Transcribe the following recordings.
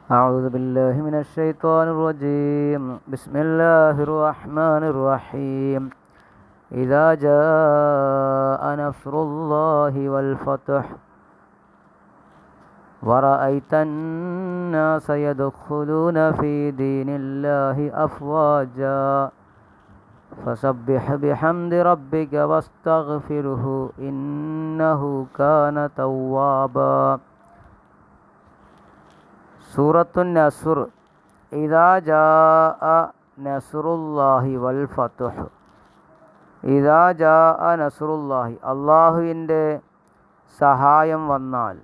أعوذ بالله من الشيطان الرجيم بسم الله الرحمن الرحيم إذا جاء نصر الله والفتح ورأيت الناس يدخلون في دين الله أفواجا فسبح بحمد ربك واستغفره إنه كان توابا. സൂറത്തുൻ നസ്ർ. ഇദാ ജാഅ നസ്റുല്ലാഹി വൽ ഫത്ഹ്. ഇദാ ജാഅ നസ്റുല്ലാഹി, അള്ളാഹുവിൻ്റെ സഹായം വന്നാൽ,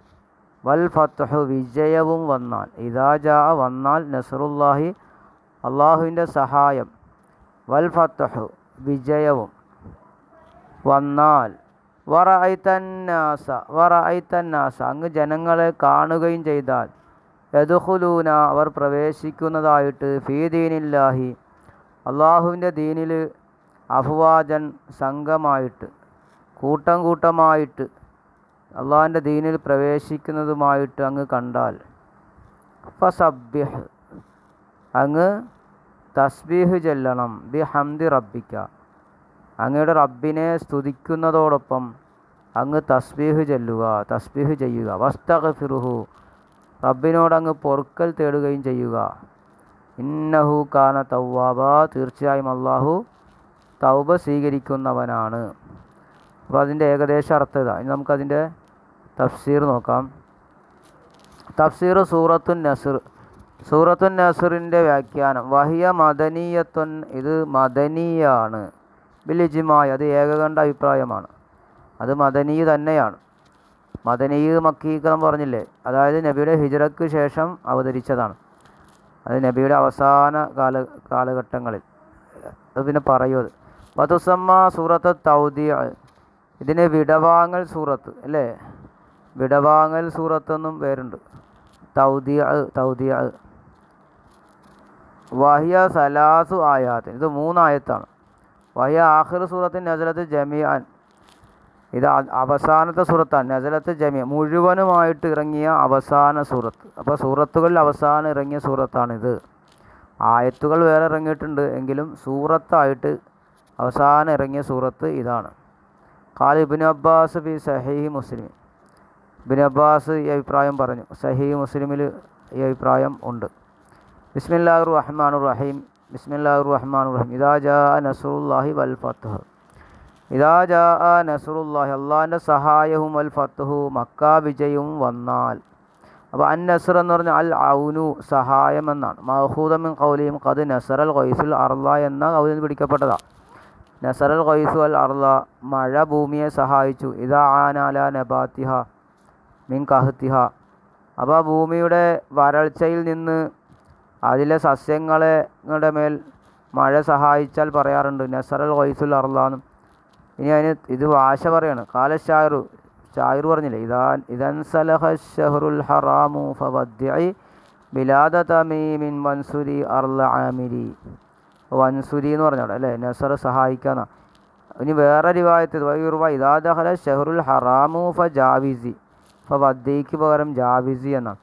വൽ ഫത്ഹ് വിജയവും വന്നാൽ. ഇദാ ജാഅ വന്നാൽ, നസ്റുല്ലാഹി അള്ളാഹുവിൻ്റെ സഹായം, വൽ ഫത്ഹ് വിജയവും വന്നാൽ. വറഅയ്തന്നാസ അങ്ങ് ജനങ്ങളെ കാണുകയും ചെയ്താൽ, യദ്ഖുലൂന അവർ പ്രവേശിക്കുന്നതായിട്ട്, ഫീ ദീനില്ലാഹി അള്ളാഹുവിൻ്റെ ദീനിൽ, അഫ്വാജൻ സംഘമായിട്ട്, കൂട്ടം കൂട്ടമായിട്ട് അള്ളാഹുവിൻ്റെ ദീനിൽ പ്രവേശിക്കുന്നതുമായിട്ട് അങ്ങ് കണ്ടാൽ, ഫസബ്ബിഹ് അങ്ങ് തസ്ബീഹ് ചെല്ലണം, ബിഹംദി റബ്ബിക അങ്ങയുടെ റബ്ബിനെ സ്തുതിക്കുന്നതോടൊപ്പം അങ്ങ് തസ്ബീഹ് ചെയ്യുക. വസ്തഗ്ഫിറുഹു റബ്ബിനോടങ്ങ് പൊറുക്കൽ തേടുകയും ചെയ്യുക. ഇന്നഹു കാന തവ്വാബ തീർച്ചയായും അള്ളാഹു തൗബ സ്വീകരിക്കുന്നവനാണ്. അപ്പോൾ അതിൻ്റെ ഏകദേശ അർത്ഥം ഇതാ. ഇനി നമുക്കതിൻ്റെ തഫ്സീർ നോക്കാം. തഫ്സീർ സൂറത്തുൻ നസ്ർ. സൂറത്തുൻ നസ്റിൻ്റെ വ്യാഖ്യാനം, വഹിയ മദനീയത്തുൻ ഇത് മദനീയാണ്, ബിൽ ഇജ്മാഅ് അത് ഏകകണ്ഠ അഭിപ്രായമാണ്, അത് മദനീ തന്നെയാണ്. മദനീ മക്കീകം പറഞ്ഞില്ലേ, അതായത് നബിയുടെ ഹിജ്റയ്ക്ക് ശേഷം അവതരിച്ചതാണ്. അത് നബിയുടെ അവസാന കാലഘട്ടങ്ങളിൽ അത് പിന്നെ പറയൂത്. വതുസമ്മ സൂറത്ത് തൗദിഅ ഇതിന് വിടവാങ്ങൽ സൂറത്ത് അല്ലേ, വിടവാങ്ങൽ സൂറത്തെന്നും പേരുണ്ട്. തൗദിഅ വഹിയ സലാസു ആയാത്ത് ഇത് 3 ആയത്താണ്. വഹിയ ആഖിർ സൂറത്തിൻ നസലത്ത് ജമീഅൻ ഇത് അവസാനത്തെ സൂറത്താണ്. നസലത്ത് ജമിയ മുഴുവനുമായിട്ട് ഇറങ്ങിയ അവസാന സൂറത്ത്. അപ്പോൾ സൂറത്തുകളിൽ അവസാനം ഇറങ്ങിയ സൂറത്താണിത്. ആയത്തുകൾ വേറെ ഇറങ്ങിയിട്ടുണ്ട് എങ്കിലും സൂറത്തായിട്ട് അവസാനം ഇറങ്ങിയ സൂറത്ത് ഇതാണ്. ഖാല ഇബ്നു അബ്ബാസ് ഫി സഹീഹ് മുസ്ലിം. ഇബ്നു അബ്ബാസ് ഈ അഭിപ്രായം പറഞ്ഞു. സഹീഹ് മുസ്ലിമിൽ ഈ അഭിപ്രായം ഉണ്ട്. ബിസ്മില്ലാഹിർ റഹ്മാനിർ റഹീം. ബിസ്മില്ലാഹിർ റഹ്മാനിർ റഹീം. ഇദാ ജാഅ നസ്റുല്ലാഹി വൽ ഫത്ഹ്. ഇദാ ജാഅ നസ്റുല്ലാഹി അള്ളാഹിൻ്റെ സഹായവും വൽ ഫത്ഹു മക്ക വിജയവും വന്നാൽ. അപ്പോൾ അൻ നസ്ർ എന്ന് പറഞ്ഞാൽ അൽ ഔനു സഹായം എന്നാണ്. മഅഖൂദ മിൻ ഖൗലിഹിം ഖദ് നസറൽ ഗൈസുൽ അർള എന്ന കൗലിൽ പിടിക്കപ്പെട്ടതാണ്. നസറൽ ഗൈസു അൽ അർള മഴ ഭൂമിയെ സഹായിച്ചു. ഇദാ ആന അലാ നബാത്തിഹ മിൻ കഹ്തിഹ അപ്പോൾ ഭൂമിയുടെ വരൾച്ചയിൽ നിന്ന് അതിലെ സസ്യങ്ങളുടെ മേൽ മഴ സഹായിച്ചാൽ പറയാറുണ്ട് നസറൽ ഗൈസുൽ അർള എന്നും. ഇനി അതിന് ഇത് ഭാഷ പറയാണ്. കാല ഷായിർ പറഞ്ഞില്ലേ, ഇദൻ സലഹ ഷഹറുൽ ഹറാമു ഫവദ്ദിഇ ബിലാദ തമീമിൻ വൻസുരി അർള ആമിരി. വൻസുരി എന്ന് പറഞ്ഞാൽ അല്ലേ നസർ സഹായിക്കാന്നാ. ഇനി വേറെ റിവായത്ത് ഇദാ ദഖല ഷഹറുൽ ഹറാമു ഫജാവിസി ഫവദ്ദിഇക്ക് പകരം ജാവിസി എന്നാണ്.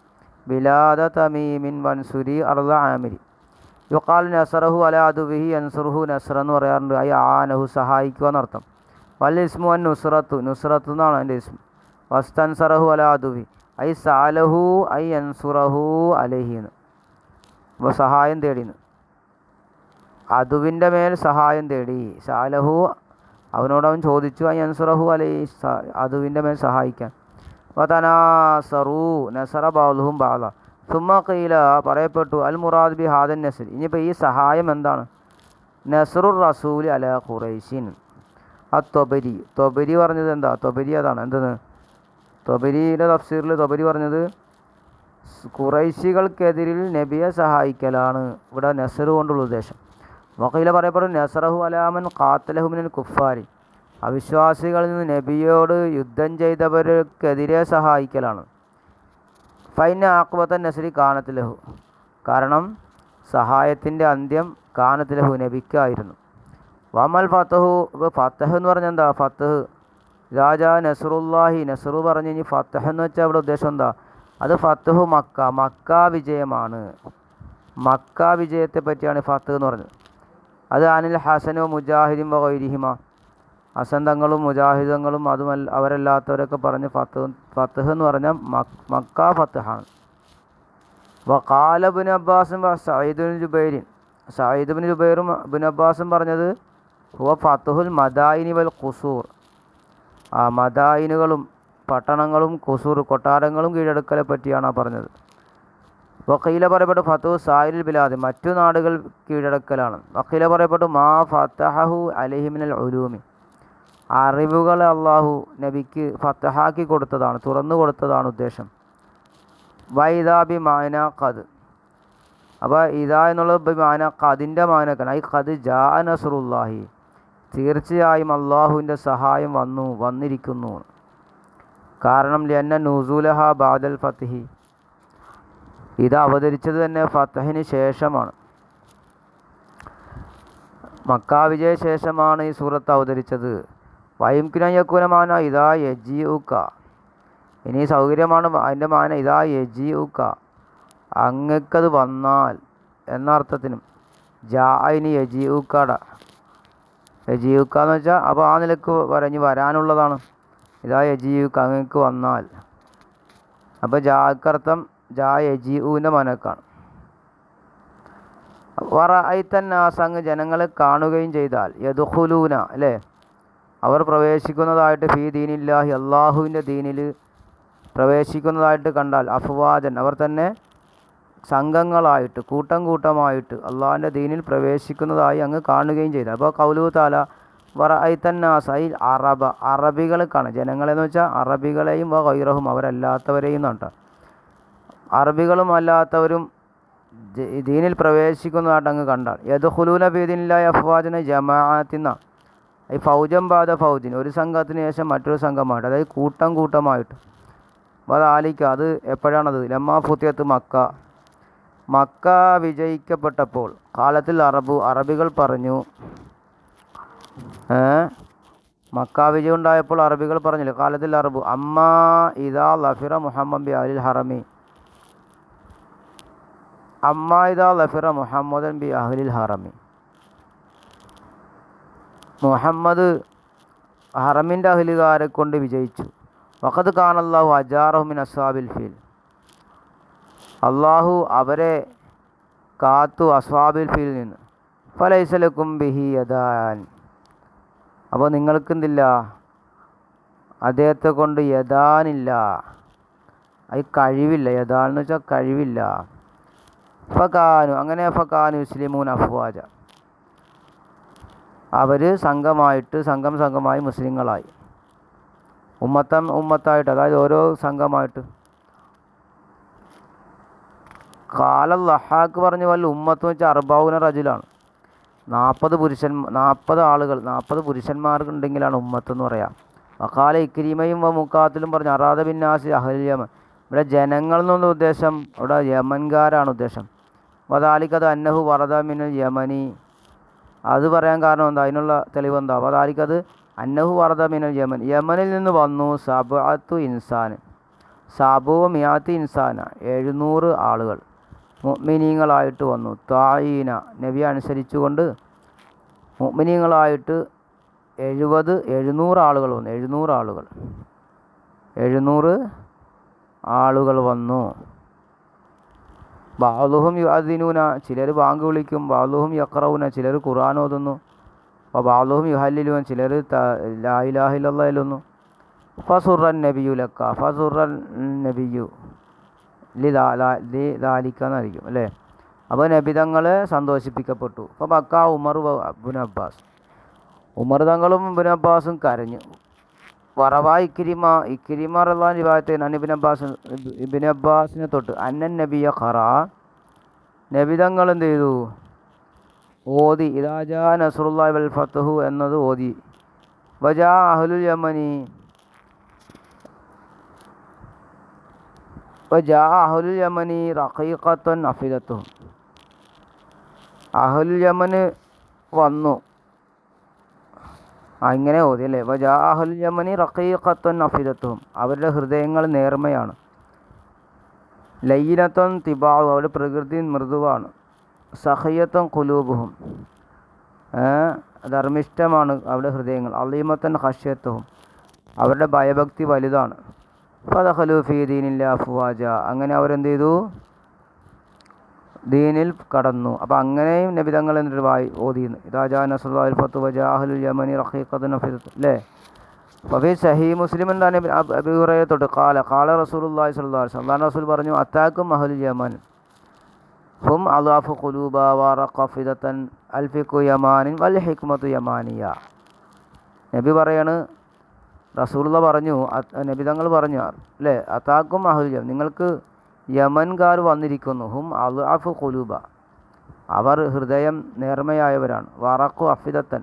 ബിലാദ തമീമിൻ വൻസുരി അർള ആമിരി. യുഖാൽ നസറഹു അലാ അദുവിഹി യൻസുറുഹു നസ്ര എന്ന് പറയാറുണ്ട്. ഐ ആനഹു സഹായിക്കുക എന്നർത്ഥം. വൽ ഇസ്മു അൻ നുസ്രത്തു എന്നാണ് അതിൻ്റെ ഇസ്മു. വസ്തൻസറഹു അലാ അദുവി ഐ സാലഹു ഐ അൻസുറഹു അലൈഹി എന്ന്. അപ്പോൾ സഹായം തേടിന്ന്, അദുവിൻ്റെ മേൽ സഹായം തേടി. സാലഹു അവനോടവൻ ചോദിച്ചു, ഐ അൻസുറഹു അലൈഹി അദുവിൻ്റെ മേൽ സഹായിക്കാൻ. വതനാസറു നസറ ബഅ്ദുഹും ബഅ്ദ. സുമ്മ ഖീല പറയപ്പെട്ടു അൽ മുറാദ് ബി ഹാദൻ നസ്ർ. ഇനിയിപ്പോൾ ഈ സഹായം എന്താണ്? നസ്റുർ റസൂൽ അലാ ഖുറൈശിൻ. തൊബരി പറഞ്ഞത് എന്താ? തൊബരി അതാണ് എന്തെന്ന് തൊബരിയുടെ തഫ്സീറിൽ തൊബരി പറഞ്ഞത് ഖുറൈശികൾക്കെതിരിൽ നബിയെ സഹായിക്കലാണ് ഇവിടെ നസ്ർ കൊണ്ടുള്ള ഉദ്ദേശം. വഖീല പറയപ്പെടും നസ്റഹു അലാമൻ ഖാത്തലഹു മിനൽ കുഫാരി അവിശ്വാസികളിൽ നിന്ന് നബിയോട് യുദ്ധം ചെയ്തവർക്കെതിരെ സഹായിക്കലാണ്. ഫൈന ആഖിബത്ത നസ്രി കാനത്ത് ലഹു കാരണം സഹായത്തിൻ്റെ അന്ത്യം കാനത്ത് ലഹു നബിക്കായിരുന്നു. വമൽ ഫതഹു ഫതഹ് എന്ന് പറഞ്ഞാൽ എന്താ? ഫതഹ് രാജാ നസ്റുല്ലാഹി നസ്റു പറഞ്ഞ് ഇനി ഫതഹ് എന്ന് വെച്ചാൽ അവിടെ ഉദ്ദേശം എന്താ? അത് ഫത്തുഹു മക്ക, മക്ക വിജയമാണ്. മക്ക വിജയത്തെ പറ്റിയാണ് ഫത്ത് എന്ന് പറഞ്ഞത്. അത് അനിൽ ഹസനോ മുജാഹിദും വഗൈരിഹിമ, ഹസൻ തങ്ങളും മുജാഹിദങ്ങളും അതുമല്ല അവരല്ലാത്തവരൊക്കെ പറഞ്ഞ് ഫത്ത് എന്ന് പറഞ്ഞാൽ മക്ക ഫത്ത്ഹാണ്. വഖാല ഇബ്നു അബ്ബാസും സഈദ് ബിൻ ജുബൈറിൻ, സഈദ് ബിൻ ജുബൈറും ഇബ്നു അബ്ബാസും പറഞ്ഞത് ഹുവ ഫത്ഹുൽ മദായിനി വൽ ഖുസൂർ, ആ മദായിനുകളും പട്ടണങ്ങളും ഖുസൂർ കൊട്ടാരങ്ങളും കീഴടക്കലെ പറ്റിയാണ് പറഞ്ഞത്. വഖീല പറയപ്പെട്ടു ഫത്ഹു സായിരിൽ ബിലാദ്, മറ്റു നാടുകൾ കീഴടക്കലാണ്. വഖീല പറയപ്പെട്ടു മാ ഫതഹു അലൈഹി മിനൽ ഉലൂമി, അറിവുകളെ അള്ളാഹു നബിക്ക് ഫതഹാക്കി കൊടുത്തതാണ്, തുറന്നു കൊടുത്തതാണ് ഉദ്ദേശം. വൈദാബി മാന ഖദ്, അപ്പോൾ ഇതാ എന്നുള്ളത് മാന ഖദിൻ്റെ മാനക്കാണ്. ഐ ഖദ് ജാ നസ്റുല്ലാഹി, തീർച്ചയായും അള്ളാഹുവിൻ്റെ സഹായം വന്നിരിക്കുന്നു. കാരണം ലിഅന്ന നുസൂലഹ ബഅദൽ ഫത്ഹി, ഇത് അവതരിച്ചത് തന്നെ ഫത്ഹിന് ശേഷമാണ്. മക്ക വിജയ ശേഷമാണ് ഈ സൂറത്ത് അവതരിച്ചത്. വയംകിന യക്കുന മാന ഇതാ യജീഉക, ഇനി സൗകര്യമാണ് അതിൻ്റെ മാന ഇതാ യജീഉക, അങ്ങക്കത് വന്നാൽ എന്ന അർത്ഥത്തിനും. ജാഇനി യജീഉക്കട, യജീഉക എന്ന് വെച്ചാൽ അപ്പോൾ ആ നിലക്ക് പറഞ്ഞ് വരാനുള്ളതാണ്. ഇതാ യജീഉക, അങ്ങക്ക് വന്നാൽ. അപ്പോൾ ജാക്കർത്ഥം ജാ യജീഉവിൻ്റെ മനക്കാണ്. വറഅയ്തന്നാസ, അങ്ങ് ജനങ്ങളെ കാണുകയും ചെയ്താൽ, യദ്ഖുലൂന അല്ലേ, അവർ പ്രവേശിക്കുന്നതായിട്ട് ഫീ ദീനില്ലാഹി, അള്ളാഹുവിൻ്റെ ദീനിൽ പ്രവേശിക്കുന്നതായിട്ട് കണ്ടാൽ, അഫ്വാജൻ, അവർ തന്നെ സംഘങ്ങളായിട്ട് കൂട്ടം കൂട്ടമായിട്ട് അള്ളാഹിൻ്റെ ദീനിൽ പ്രവേശിക്കുന്നതായി അങ്ങ് കാണുകയും ചെയ്തു. അപ്പോൾ ഖൗലുഹു തആല വറഅയ്തന്നാസ ഐ അറബ, അറബികളെ കാണും, ജനങ്ങളെന്ന് വെച്ചാൽ അറബികളെയും വഗൈറഹും അവരല്ലാത്തവരെയും എന്നാണ്. അറബികളും അല്ലാത്തവരും ദീനിൽ പ്രവേശിക്കുന്നതായിട്ട് അങ്ങ് കണ്ടാൽ. യദ്ഖുലൂന ഫീ ദീനില്ലാഹി അഫ്വാജന ജമാഅത്തിന, ഈ ഫൗജം ബാദ ഫൗജിൻ, ഒരു സംഘത്തിന് ശേഷം മറ്റൊരു സംഘമായിട്ട്, അതായത് കൂട്ടം കൂട്ടമായിട്ട്. വദാലിക, അത് എപ്പോഴാണത്? ലമ്മാ ഫുത്തിഹത്ത് മക്ക, മക്ക വിജയിക്കപ്പെട്ടപ്പോൾ, കാലത്തിൽ അറബികൾ പറഞ്ഞു, മക്ക വിജയം ഉണ്ടായപ്പോൾ അറബികൾ പറഞ്ഞില്ല, കാലത്തിൽ അറബു അമ്മാ ഇദാ ലഫിറ മുഹമ്മദ് ബി അഹ്ലിൽ ഹറമി, അമ്മാ ഇദാ ലഫിറ മുഹമ്മദൻ ബി അഹ്ലിൽ ഹറമി, മുഹമ്മദ് ഹറമിൻ്റെ അഹ്ലുകാരെ കൊണ്ട് വിജയിച്ചു. വഖദ് കാനല്ലാഹു അജാറഹു മിൻ അസ്ഹാബിൽ ഫീൽ, അള്ളാഹു അവരെ കാത്തു അസ്ഹാബിൽ ഫീൽ നിന്ന്. ഫലൈസ ലക്കും ബിഹി യദാൻ, അപ്പോൾ നിങ്ങൾക്കെന്തില്ല, അദ്ദേഹത്തെ കൊണ്ട് യദാനില്ല, അത് കഴിവില്ല. യദാൻ എന്ന് വെച്ചാൽ കഴിവില്ല. ഫകാനു, അങ്ങനെ ഫകാനു മുസ്ലിമൂൻ അഫ്വാജ, അവർ സംഘമായി മുസ്ലിങ്ങളായി, ഉമ്മത്തായിട്ട്, അതായത് ഓരോ സംഘമായിട്ട്. കാലൽ ലഹാക്ക് പറഞ്ഞ പോലെ ഉമ്മത്ത് വെച്ചാൽ അർബൗന റജുലാണ്, 40 ആളുകൾ, 40 പുരുഷന്മാർക്കുണ്ടെങ്കിലാണ് ഉമ്മത്തെന്ന് പറയാം. വഖാല ഇക്രീമയും മുക്കാത്തിലും പറഞ്ഞു അറാദ ബിന്നാസി അഹ്ലുൽ യമൻ, ഇവിടെ ജനങ്ങൾ എന്നുള്ള ഉദ്ദേശം ഇവിടെ യമൻകാരാണ് ഉദ്ദേശം. വദാലിക്കത് അന്നഹു വറദ മിനൽ യമനി, അത് പറയാൻ കാരണം എന്താ, അതിനുള്ള തെളിവെന്താ? വദാലിക്കത് അന്നഹു വറദ മിനൽ യമൻ, യമനിൽ നിന്ന് വന്നു സബഅത്തു ഇൻസാൻ, സബു മിയാത്തി ഇൻസാന, 700 ആളുകൾ മുഅ്മിനീങ്ങളായിട്ട് വന്നു. തായീന, നബി അനുസരിച്ചുകൊണ്ട് മുഅ്മിനീങ്ങളായിട്ട് 700 ആളുകൾ വന്നു. 700 ആളുകൾ വന്നു. ബഅ്ളുഹും യുഅദ്ദിനൂന, ചിലർ ബാങ്ക് വിളിക്കും. ബഅ്ളുഹും യഖറഊന, ചിലർ ഖുർആൻ ഓതുന്നു. ബഅ്ളുഹും യുഹല്ലിലൂന, ചിലർ ലാ ഇലാഹ ഇല്ലല്ലാഹ് ചൊല്ലുന്നു. ഫസുറൻ നബിയു ലക്ക, ഫസുറൻ നബിയു ലിദാലിക എന്നായിരിക്കും അല്ലേ. അപ്പോൾ നബി തങ്ങളെ സന്തോഷിപ്പിക്കപ്പെട്ടു. അപ്പോൾ ബക്ക ഉമർ ഇബ്നു അബ്ബാസ്, ഉമർ തങ്ങളും ഇബ്നു അബ്ബാസും കരഞ്ഞു. വറവാ ഇക്രിമ റളിയല്ലാഹു റിവായത്ത് ഇബ്നു അബ്ബാസിനെ തൊട്ട് അന്നൻ നബിയ ഖറ, നബി തങ്ങൾ എന്ത് ചെയ്തു? ഓതി ഇദാ ജാ നസ്റുല്ലാഹി വൽ ഫത്ഹു എന്നത് ഓതി. വജാ അഹ്ലുൽ യമനി, വജാ അഹ്ലുൽ യമനി റഖീഖത്തുൻ അഫിദത്തുഹും, അഹ്ലുൽ യമന് വന്നു. ഇങ്ങനെ ഓതി അല്ലേ. വജാ അഹ്ലുൽ യമനി റഖീഖത്തുൻ അഫിദത്തുഹും, അവരുടെ ഹൃദയങ്ങൾ നേർമയാണ്. ലയ്യിനത്വം തിബാവ്, അവരുടെ പ്രകൃതി മൃദുവാണ്. സഹയ്യത്വം കുലൂബുഹും, ധർമ്മിഷ്ഠമാണ് അവരുടെ ഹൃദയങ്ങൾ. അലീമത്തൻ ഹഷ്യത്വവും, അവരുടെ ഭയഭക്തി വലുതാണ്. ഫദഖലൂ ഫീ ദീനില്ലാ അഫ്വാജ, അങ്ങനെ അവരെന്ത് ചെയ്തു? ദീനിൽ കടന്നു. അപ്പോൾ അങ്ങനെയും നബിതങ്ങൾ എന്നിട്ട് ഓതിയിരുന്നു. ഇദാ ജാ നസ്റുല്ലാഹിൽ ഫത്ഹു വജാഅഹുൽ യമനി റഖീഖത്തുൻ ഫിദ്, അല്ലേ? അപ്പോൾ സഹീ മുസ്ലിം എന്താണ്? അബീ ഹുറൈറ തൊട്ട് ഖാല റസൂലുള്ളാഹി സ്വല്ലല്ലാഹു അലൈഹി വസല്ലം, റസൂൽ പറഞ്ഞു, അത്താക്കും അഹ്ലുൽ യമൻ ഹും അളാഫു ഖുലൂബ വറഖ ഫിദതൻ അൽഫിഖു യമാനിൻ വൽ ഹിക്മത്തു യമാനിയ. നബി പറയാണ്, റസൂലുള്ള പറഞ്ഞു, നബിതങ്ങൾ പറഞ്ഞു, അല്ലേ? അത്താക്കും അഹ്ലുൽ യമൻ, നിങ്ങൾക്ക് യമൻകാർ വന്നിരിക്കുന്നു. ഹും അളാഫു ഖുലൂബ, അവർ ഹൃദയം നേർമയായവരാണ്. വറഖു അഫിദത്തൻ,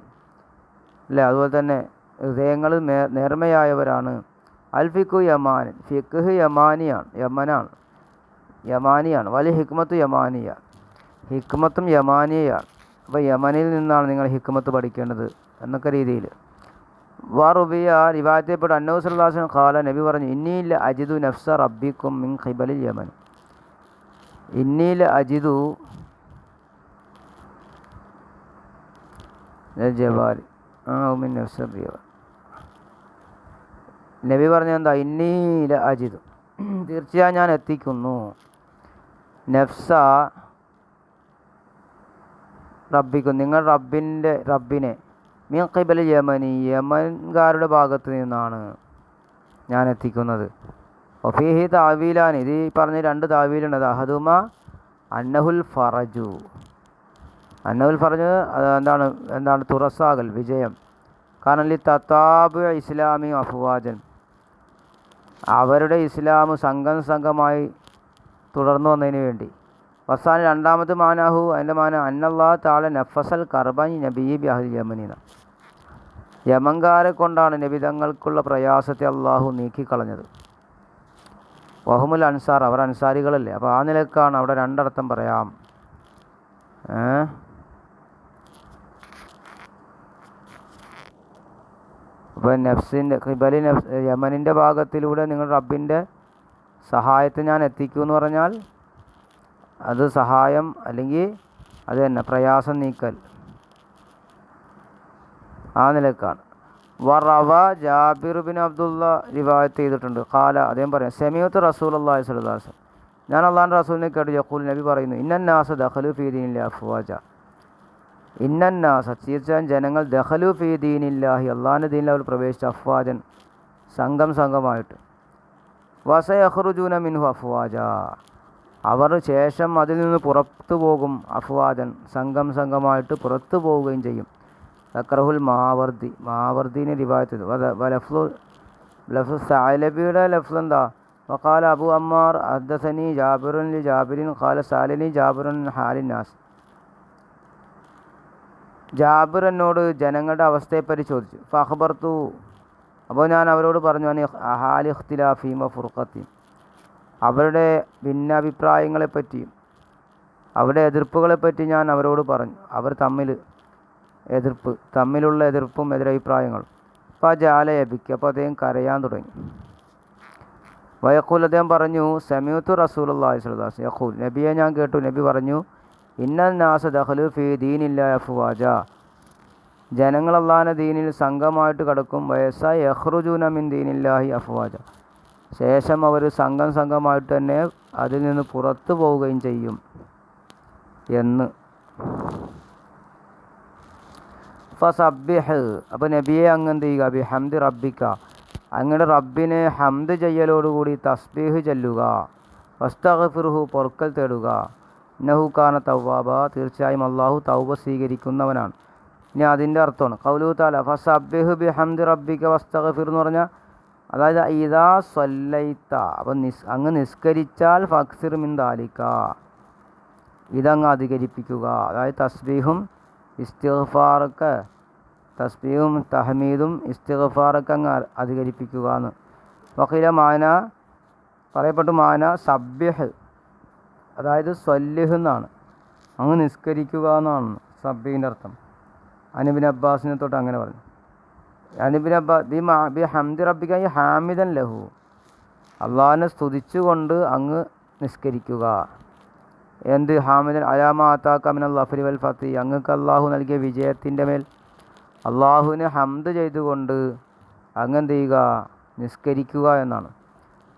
അല്ലേ? അതുപോലെ തന്നെ ഹൃദയങ്ങൾ നേർമയായവരാണ്. അൽഫിഖു യമാൻ, ഫിഖ് യമാനിയാണ്. വലിയ ഹിക്മത്ത് യമാനിയ, ഹിക്മത്തും യമാനിയാണ്. അപ്പോൾ യമനിൽ നിന്നാണ് നിങ്ങൾ ഹിക്മത്ത് പഠിക്കേണ്ടത് എന്നൊക്കെ രീതിയിൽ. വാറുബിയ റിവായത്തിൽപ്പെട്ട അന്നബി സല്ലല്ലാഹു അലൈഹി വസല്ലം ഖാല, നബി പറഞ്ഞു, ഇന്നീല അജിദു നഫ്സ റബ്ബിക്കും മിൻ ഖിബലിൽ യമൻ. ഇന്നീല അജിദു ജവാരി മിൻ നഫ്സ റബ്ബിയ. നബി പറഞ്ഞ എന്താ? ഇന്നീല അജിദു, തീർച്ചയായും ഞാൻ എത്തിക്കുന്നു, നഫ്സ റബ്ബിക്കും, നിങ്ങൾ റബ്ബിനെ, മിൻ ഖിബലിൽ യമനി, യമൻകാരുടെ ഭാഗത്ത് നിന്നാണ് ഞാൻ എത്തിക്കുന്നത്. ഒഫീഹി താവീലാൻ, ഇത് പറഞ്ഞ രണ്ട് താവീലുണ്ട്. അഹദുമ അന്നഹുൽ ഫറജു, എന്താണ് തുറസാകൽ, വിജയം. കാരണം ലി തതാബു ഇസ്ലാമി അഫ്വാജൻ, അവരുടെ ഇസ്ലാം സംഘമായി തുടർന്നു വന്നതിന് വേണ്ടി. വസാനി രണ്ടാമത്തെ മാനാഹു, അതിൻ്റെ മാന അന്നല്ലാഹു തആല നഫസൽ കർബൻ നബി ബിഅഹ്ലിൽ യമനീന, യമൻകാരെ കൊണ്ടാണ് നബിതങ്ങൾക്കുള്ള പ്രയാസത്തെ അള്ളാഹു നീക്കിക്കളഞ്ഞത്. വഹുമുൽ അൻസാർ, അവർ അൻസാരികളല്ലേ. അപ്പോൾ ആ നിലക്കാണ് അവിടെ രണ്ടർത്ഥം പറയാം. അപ്പോൾ നഫ്സിൻ്റെ ഖിബലി, യമനിൻ്റെ ഭാഗത്തിലൂടെ നിങ്ങൾ റബ്ബിൻ്റെ സഹായത്തെ ഞാൻ എത്തിക്കൂ എന്ന് പറഞ്ഞാൽ അത് സഹായം, അല്ലെങ്കിൽ അത് തന്നെ പ്രയാസം നീക്കൽ, ആ നിലക്കാണ്. വറവ ജാബിർ ബിൻ അബ്ദുള്ള റിവായത്ത് ചെയ്തിട്ടുണ്ട്. ഖാല, അദ്ദേഹം പറയാം, സമീഅത്തു റസൂലുള്ളാഹി സ്വല്ലല്ലാഹു അലൈഹി വസല്ലം, ഞാൻ അള്ളാഹുവിൻ്റെ റസൂലിനെ കേട്ടു. യഖൂൽ, നബി പറയുന്നു, ഇന്നന്നാസ ദഖലു ഫീ ദീനില്ലാഹി അഫ്വാജ, ഇന്നന്നാസ, തീർച്ചയായും ജനങ്ങൾ, ദഖലു ഫീ ദീനില്ലാഹി, അള്ളാഹിൻ്റെ ദീനിൽ അവർ പ്രവേശിച്ചു, അഫ്വാജൻ, സംഘമായിട്ട്. വസയഖ്റുജൂന മിൻഹു അഫ്വാജ, അവർ ശേഷം അതിൽ നിന്ന് പുറത്തു പോകും. അഫ്വാജൻ, സംഘമായിട്ട് പുറത്തു പോവുകയും ചെയ്യും. തക്രഹുൽ മാവർദീനെ റിവായത്ത് ചെയ്തു. ലഫ്സ് സഅലബിയുടെ ലഫ്സ് എന്താ? വഖാല അബു അമ്മാർ ഹദ്ദസനി ജാബിറുൻ ലി ജാബിരിൻ ഖാല സാലനി ജാബിറുൻ ഹാലിന്നാസ്, ജാബിർ എന്നോട് ജനങ്ങളുടെ അവസ്ഥയെപ്പറ്റി ചോദിച്ചു. ഫഅഖ്ബർതു, അപ്പോൾ ഞാൻ അവരോട് പറഞ്ഞു, ഹാലി ഇഖ്തിലാഫിഹിം വഫുർഖത്തിഹിം, അവരുടെ ഭിന്നാഭിപ്രായങ്ങളെപ്പറ്റിയും അവരുടെ എതിർപ്പുകളെപ്പറ്റി ഞാൻ അവരോട് പറഞ്ഞു. അവർ തമ്മിലുള്ള എതിർപ്പും എതിരഭിപ്രായങ്ങളും. അപ്പോൾ ജാലയബിക്ക്, അപ്പോൾ അദ്ദേഹം കരയാൻ തുടങ്ങി. വയഖൂൽ, അദ്ദേഹം പറഞ്ഞു, സമീഅത്തു റസൂലുള്ളാഹി സ്വല്ലല്ലാഹു അലൈഹി വസല്ലം യഖൂൽ, നബിയെ ഞാൻ കേട്ടു, നബി പറഞ്ഞു, ഇന്നന്നാസ ദഖലു ഫീ ദീനില്ലാഹി അഫ്വാജ, ജനങ്ങൾ അല്ലാഹുവിൻ്റെ ദീനിൽ സംഘമായിട്ട് കടക്കും. വയസയഖ്റുജൂന മിൻ ദീനില്ലാഹി അഫ്വാജ, ശേഷം അവർ സംഘമായിട്ട് തന്നെ അതിൽ നിന്ന് പുറത്തു പോവുകയും ചെയ്യും എന്ന്. ഫസബ്ബിഹ്, അപ്പോൾ നബിയെ അങ്ങ് എന്ത് ചെയ്യുക? ബിഹംദി റബ്ബിക, അങ്ങയുടെ റബ്ബിനെ ഹംദ് ചെയ്യലോടുകൂടി തസ്ബീഹ് ചൊല്ലുക. വസ്തഗ്ഫിർഹു, പൊറുക്കൽ തേടുക. ഇന്നഹു കാന തവ്വാബ, തീർച്ചയായും അള്ളാഹു തൗബ സ്വീകരിക്കുന്നവനാണ്. ഇനി അതിൻ്റെ അർത്ഥമാണ് ഖൗലുഹു തആല ഫസബ്ബിഹ് ബിഹംദി റബ്ബിക വസ്തഗ്ഫിർ എന്ന് പറഞ്ഞാൽ, അതായത് ഇദാ സ്വല്ലൈത, അപ്പം അങ്ങ് നിസ്കരിച്ചാൽ ഫക്സിർ മിൻ ദാലിക, ഇതങ്ങ് അധികരിപ്പിക്കുക. അതായത് തസ്ബീഹും ഇസ്തിഗ്ഫാറൊക്കെ, തസ്ബീഹും തഹ്മീദും ഇസ്തിഗ്ഫാറൊക്കെ അങ്ങ് അധികരിപ്പിക്കുക എന്ന്. വഖീല മാന, പറയപ്പെട്ടു മാന സബ്ബിഹ്, അതായത് സ്വല്ലിഹ് എന്നാണ്, അങ്ങ് നിസ്കരിക്കുക എന്നാണ് സബ്ബീൻ്റെ അർത്ഥം. അനിബിൻ അബ്ബാസിനെ തൊട്ട് അങ്ങനെ പറഞ്ഞു. അനിബിൻ അബ്ബാസ് ബി ഹംദി റബ്ബിക ഹാമിദൻ ലഹു, അള്ളാഹിനെ സ്തുതിച്ചുകൊണ്ട് അങ്ങ് നിസ്കരിക്കുക. എന്ത് ഹാമിദൻ അലാമ ആത്താക്ക മിനൽ ഗഫരി വൽ ഫത്തി, അങ്ങക്ക് അള്ളാഹു നൽകിയ വിജയത്തിൻ്റെ മേൽ അള്ളാഹുവിന് ഹംദ് ചെയ്തുകൊണ്ട് അങ്ങെന്ത് ചെയ്യുക, നിസ്കരിക്കുക എന്നാണ്.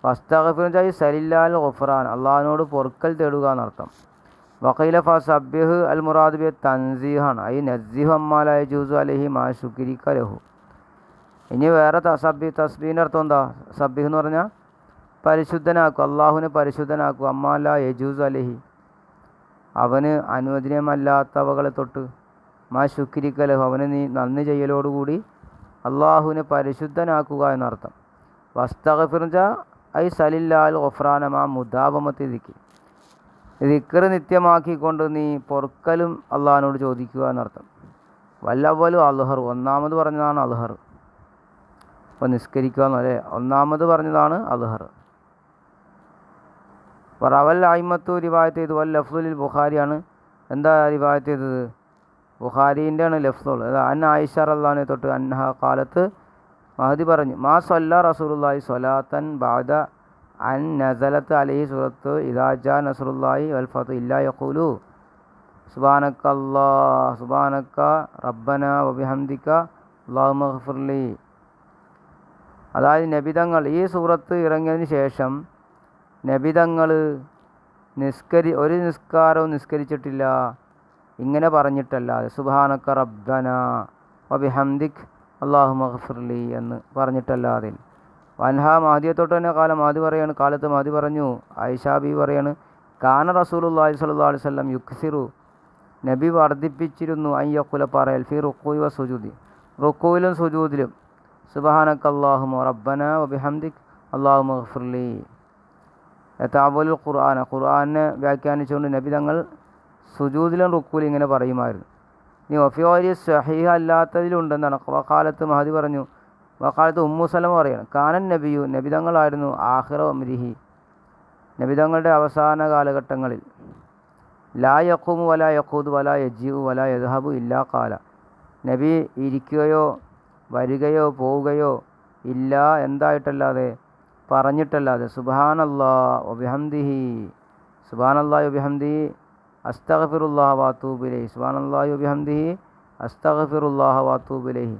ഫസ്തഗ്ഫിർ സലില്ലാൽ ഗുഫ്രാൻ, അള്ളാഹുവിനോട് പൊറുക്കൽ തേടുക എന്നർത്ഥം. വഖീല ഫസബ്ബിഹ് അൽ മുറാദ് ബി തൻസീഹാണ്, ഐ നസ്സിഹു അമ്മാ ലാ യജൂസു അലൈഹി മാ ശുക്രിക ലഹു. ഇനി വേറെ തസ്ബീഹിൻ്റെ അർത്ഥം എന്താ? സബ്ബിഹ് എന്ന് പറഞ്ഞാൽ പരിശുദ്ധനാക്കുക, അള്ളാഹുവിനെ പരിശുദ്ധനാക്കുക. അമ്മാ ലാ യജൂസു അലൈഹി, അവന് അനുവദനീയമല്ലാത്തവകളെ തൊട്ട്, മാ ശുക്രിക ലഹു, അവന് നീ നന്ദി ചെയ്യലോടുകൂടി അള്ളാഹുവിനെ പരിശുദ്ധനാക്കുക എന്നർത്ഥം. വസ്തഗ്ഫിർ ഐ സലില്ലാൽ ഗുഫ്രാന മാ മുദാവമത്തി ദിക്ർ, ദിക്ർ നിത്യമാക്കിക്കൊണ്ട് നീ പൊറുക്കലും അള്ളാഹിനോട് ചോദിക്കുക എന്നർത്ഥം. വല്ലവലു അൽഹർ, ഒന്നാമത് പറഞ്ഞതാണ് അൽഹർ. അപ്പോൾ നിസ്കരിക്കുക എന്നല്ലേ, ഒന്നാമത് പറഞ്ഞതാണ് അൽഹർ. റവൽ അയിമത്തു റിവായത്ത് ചെയ്തു. വൽ ലഫ്ദുൽ ബുഖാരിയാണ്. എന്താ റിവായത്ത് ചെയ്തത്? ബുഖാരീൻ്റെ ആണ് ലഫ്ദുൾ. അൻ ആയിഷ റളിയല്ലാഹു തൊട്ട് അൻഹ കാലത്ത് മഹദി പറഞ്ഞു, മാ സ്വല്ല റസൂലുള്ളാഹി സ്വലാത്തൻ ബഅദ അൻ നസലത്ത് അലൈഹി സൂറത്ത് ഇദാ ജാ നസ്റുല്ലാഹി വൽ ഫത്ഹ് ഇല്ലാ യഖൂലു സുബ്ഹാനക റബ്ബന വബിഹംദിക അല്ലാഹുമ്മ ഗ്ഫിർലി. അതായത് നബിതങ്ങൾ ഈ സൂറത്ത് ഇറങ്ങിയതിന് ശേഷം നബിതങ്ങൾ ഒരു നിസ്കാരവും നിസ്കരിച്ചിട്ടില്ല ഇങ്ങനെ പറഞ്ഞിട്ടല്ലാതെ, സുബ്ഹാനക റബ്ബന വബിഹംദിക് അല്ലാഹുമ്മ ഗ്ഫിർലി എന്ന് പറഞ്ഞിട്ടല്ലാതെ. വൻഹ മാദിയെ തൊട്ട് തന്നെ മാദി പറയാണ്, കാലത്ത് മാദി പറഞ്ഞു, ആയിഷാ ബി പറയാണ്, കാന റസൂലുള്ളാഹി സ്വല്ലല്ലാഹു അലൈഹി വസല്ലം യുക്സിറു, നബി വർദ്ധിപ്പിച്ചിരുന്നു, അയ്യഖുല പറയൽ, ഫി റുക്കൂഇ വ സുജൂദി, റുക്കൂയിലും സുജൂദിലും, സുബ്ഹാനക അല്ലാഹുമ്മ റബ്ബന വബിഹംദിക് അല്ലാഹുമ്മ ഗ്ഫിർലി. യതഅവ്വലുൽ ഖുർആന, ഖുർആനെ വ്യാഖ്യാനിച്ചുകൊണ്ട് നബി തങ്ങൾ സുജൂദിലും റുക്കൂയിലും ഇങ്ങനെ പറയുമായിരുന്നു. ഇനി വഫിയോരി സഹീഹ അല്ലാത്തതിലുണ്ടെന്നാണ്. വക്കാലത്ത് മഹദി പറഞ്ഞു, വക്കാലത്ത് ഉമ്മു സലമ പറയണം, കാനൻ നബിയു, നബിതങ്ങളായിരുന്നു, ആഖിറ അംരിഹി, നബിതങ്ങളുടെ അവസാന കാലഘട്ടങ്ങളിൽ, ലാ യഖൂമു വലാ യഖൂദു വലാ യജിഉ വലാ യദ്ഹബു ഇല്ലാ ഖാല, നബി ഇരിക്കുകയോ വരികയോ പോവുകയോ ഇല്ല എന്തായിട്ടല്ലാതെ, പറഞ്ഞിട്ടല്ലാതെ, സുബ്ഹാനല്ലാഹ് വബിഹംദിഹി, സുബ്ഹാനല്ലാഹി വബിഹംദിഹി അസ്തഗ്ഫിറുല്ലാഹ വഅതൂബു ഇലൈഹി, സുബ്ഹാനല്ലാഹി വബിഹംദിഹി അസ്തഗ്ഫിറുല്ലാഹ വഅതൂബു ഇലൈഹി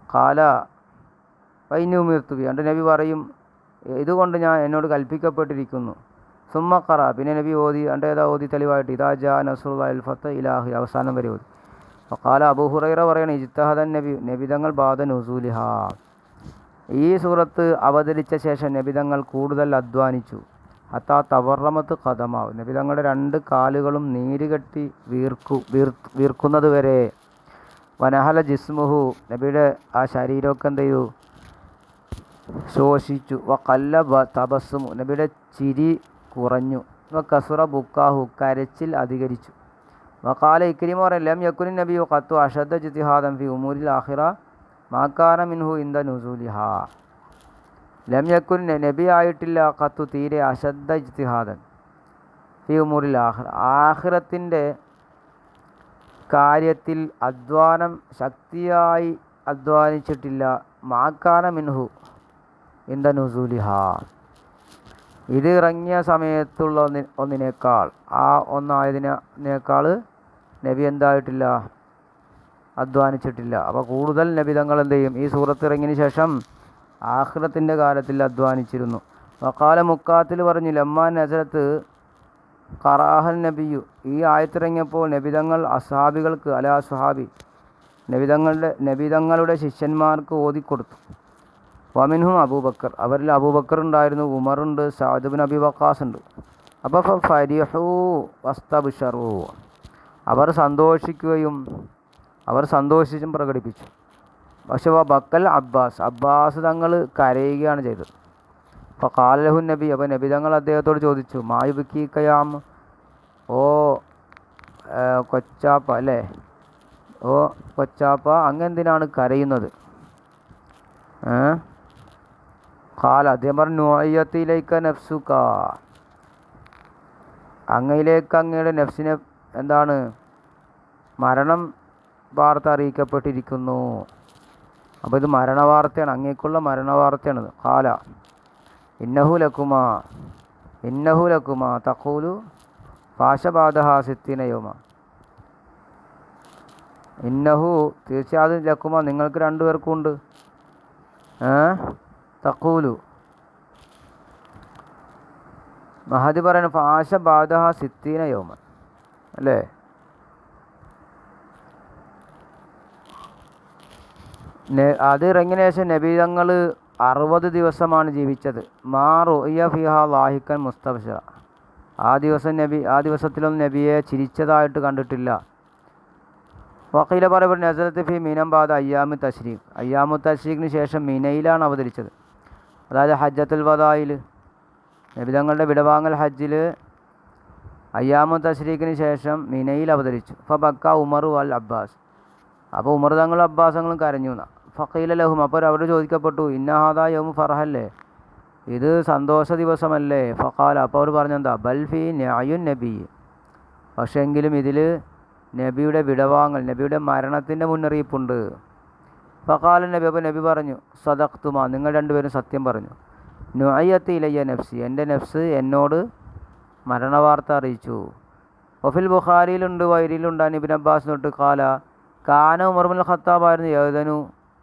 ഖാല വഇന്നി ഉമിർതു ബി, എൻ്റെ നബി പറയും, ഇതുകൊണ്ട് ഞാൻ എന്നോട് കൽപ്പിക്കപ്പെട്ടിരിക്കുന്നു. സുമ്മ ഖറ, പിന്നെ നബി ഓതി, എൻ്റെ ഏതാ ഓതി തെളിവായിട്ട്, ഇദാ ജാ നസ്റുല്ലാഹിൽ വൽ ഫത്ഹ് ഇലാഹി, അവസാനം വരെ ഓതി. ഖാല അബൂ ഹുറൈറ പറയണം, ഇജ്തഹദൻ നബി, നബിതങ്ങൾ ബാദ നുസൂലിഹാ, ഈ സൂറത്ത് അവതരിച്ച ശേഷം നബിതങ്ങൾ കൂടുതൽ അധ്വാനിച്ചു. ഹത്താ തവർറമത്ത് ഖദമാവ്, നബിതങ്ങളുടെ രണ്ട് കാലുകളും നീരുകെട്ടി വീർക്കുന്നത് വരെ. വനഹല ജിസ്മുഹു, നബിയുടെ ആ ശരീരമൊക്കെ എന്ത് ചെയ്തു, ശോഷിച്ചു. വഖല്ല തബസ്സുമു, നബിയുടെ ചിരി കുറഞ്ഞു. കസുറ ബുക്കാഹു, കരച്ചിൽ അധികരിച്ചു. വഖാല ഇക്രിമ പറയും, ലം യകുനി നബിയു ഖത്തു അഷദ്ദ ഇജ്തിഹാദൻ ഫി ഉമൂരിൽ ആഖിറ മാ കാന മിൻഹു ഇൻദ നുസൂലിഹാ, ലം യകുൻ, നബി ആയിട്ടില്ല, ഖത്തു തീരെ, അഷദ്ദ ഇജ്തിഹാദൻ ഫി ഉമൂരിൽ ആഖിറ, ആഖിറത്തിൻ്റെ കാര്യത്തിൽ അധ്വാനം ശക്തിയായി അധ്വാനിച്ചിട്ടില്ല, മാ കാന മിൻഹു ഇൻദ നുസൂലിഹാ, ഇത് ഇറങ്ങിയ സമയത്തുള്ള ഒന്നിനേക്കാൾ, ആ ഒന്നായതിനേക്കാൾ നബി എന്തായിട്ടില്ല, അധ്വാനിച്ചിട്ടില്ല. അപ്പോൾ കൂടുതൽ നബിതങ്ങൾ എന്ത് ചെയ്യും, ഈ സൂറത്ത് ഇറങ്ങിയതിന് ശേഷം ആഖിറത്തിൻ്റെ കാര്യത്തിൽ അധ്വാനിച്ചിരുന്നു. വഖാല മുക്കാത്തിൽ പറഞ്ഞു, ലമ്മാ നസലത്ത് ഖറാഹൻ നബിയു, ഈ ആയത്തിറങ്ങിയപ്പോൾ നബിതങ്ങൾ അസ്ഹാബികൾക്ക്, അലാ സുഹാബി, നബിതങ്ങളുടെ ശിഷ്യന്മാർക്ക് ഓതിക്കൊടുത്തു. വമിൻഹും അബൂബക്കർ, അവരിൽ അബൂബക്കർ ഉണ്ടായിരുന്നു, ഉമറുണ്ട്, സഅദ് ഇബ്നു അബി വഖാസ് ഉണ്ട്. അപ്പോൾ ഫരിഹു വസ്തബ്ശറു, അവർ സന്തോഷിച്ചും പ്രകടിപ്പിച്ചു. പക്ഷേ ബക്കൽ അബ്ബാസ് തങ്ങൾ കരയുകയാണ് ചെയ്തത്. അപ്പോൾ ഖാലഹു നബി, അപ്പോൾ നബി തങ്ങൾ അദ്ദേഹത്തോട് ചോദിച്ചു, മായുബിക്കയാം, ഓ കൊച്ചാപ്പ അല്ലേ, ഓ കൊച്ചാപ്പ, അങ്ങെന്തിനാണ് കരയുന്നത്? ഖാല, അദ്ദേഹം പറഞ്ഞു, നുഅയ്യത്തിലേക്ക് നഫ്സുക, അങ്ങയിലേക്ക് അങ്ങയുടെ നഫ്സിനെ എന്താണ്, മരണം വാർത്ത അറിയിക്കപ്പെട്ടിരിക്കുന്നു. അപ്പോൾ ഇത് മരണവാർത്തയാണ്, അങ്ങേക്കുള്ള മരണവാർത്തയാണിത്. ഖാല ഇന്നഹു ലക്കുമാ, ഇന്നഹു ലക്കുമാ തഖൂലു ഫാശബാദഹാ സിത്തീന യൗമ. ഇന്നഹു തീർച്ചയായും ലക്കുമാ നിങ്ങൾക്ക് രണ്ടുപേർക്കും ഉണ്ട്. തഖൂലു മഹദി പറയുന്നു ഫാശബാദഹാ സിത്തീന യൗമ അല്ലേ. അത് ഇറങ്ങിയ ശേഷം നബി തങ്ങൾ 60 ദിവസമാണ് ജീവിച്ചത്. മാ റുഇയ ഫിഹാ ലാഹിക്കൻ മുസ്തബ്ശിറ. ആ ദിവസത്തിലൊന്നും നബിയെ ചിരിച്ചതായിട്ട് കണ്ടിട്ടില്ല. വഖീല പറയപ്പെട്ടു നസലത്ത് ഫി മീനം ബാദ അയ്യാമു തശ്രീഖ്. അയ്യാമു തശ്രീഖിന് ശേഷം മിനയിലാണ് അവതരിച്ചത്. അതായത് ഹജ്ജത്തുൽ വദായിൽ നബി തങ്ങളുടെ വിടവാങ്ങൽ ഹജ്ജിൽ അയ്യാമു തശ്രീഖിന് ശേഷം മിനയിൽ അവതരിച്ചു. ഫബക്ക ഉമർ വൽ അബ്ബാസ്. അപ്പോൾ ഉമർ തങ്ങളും അബ്ബാസങ്ങളും കരഞ്ഞു. ഫഖീല ലഹും, അപ്പോൾ അവർ ചോദിക്കപ്പെട്ടു ഇന്നഹാദാ യൗമു ഫർഹല്ലേ, ഇത് സന്തോഷ ദിവസമല്ലേ. ഫഖാല, അപ്പോൾ അവർ പറഞ്ഞെന്താ ബൽഫി നഅയുൻ നബി, പക്ഷെങ്കിലും ഇതിൽ നബിയുടെ വിടവാങ്ങൽ, നബിയുടെ മരണത്തിൻ്റെ മുന്നറിയിപ്പുണ്ട്. ഫഖാല നബി, അപ്പോൾ നബി പറഞ്ഞു സദഖ്തുമാ, നിങ്ങൾ രണ്ടുപേരും സത്യം പറഞ്ഞു. നുഅയ്യത്ത് ഇലയ്യ നഫ്സി, എൻ്റെ നഫ്സ് എന്നോട് മരണവാർത്ത അറിയിച്ചു. വഫിൽ ബുഖാരിയിലുണ്ട് വൈരിയിലുണ്ട് ഇബ്നു അബ്ബാസ് തൊട്ട് കാല കാന ഉമർ ഇബ്നുൽ ഖത്താബായിരുന്നു യഅ്ദനു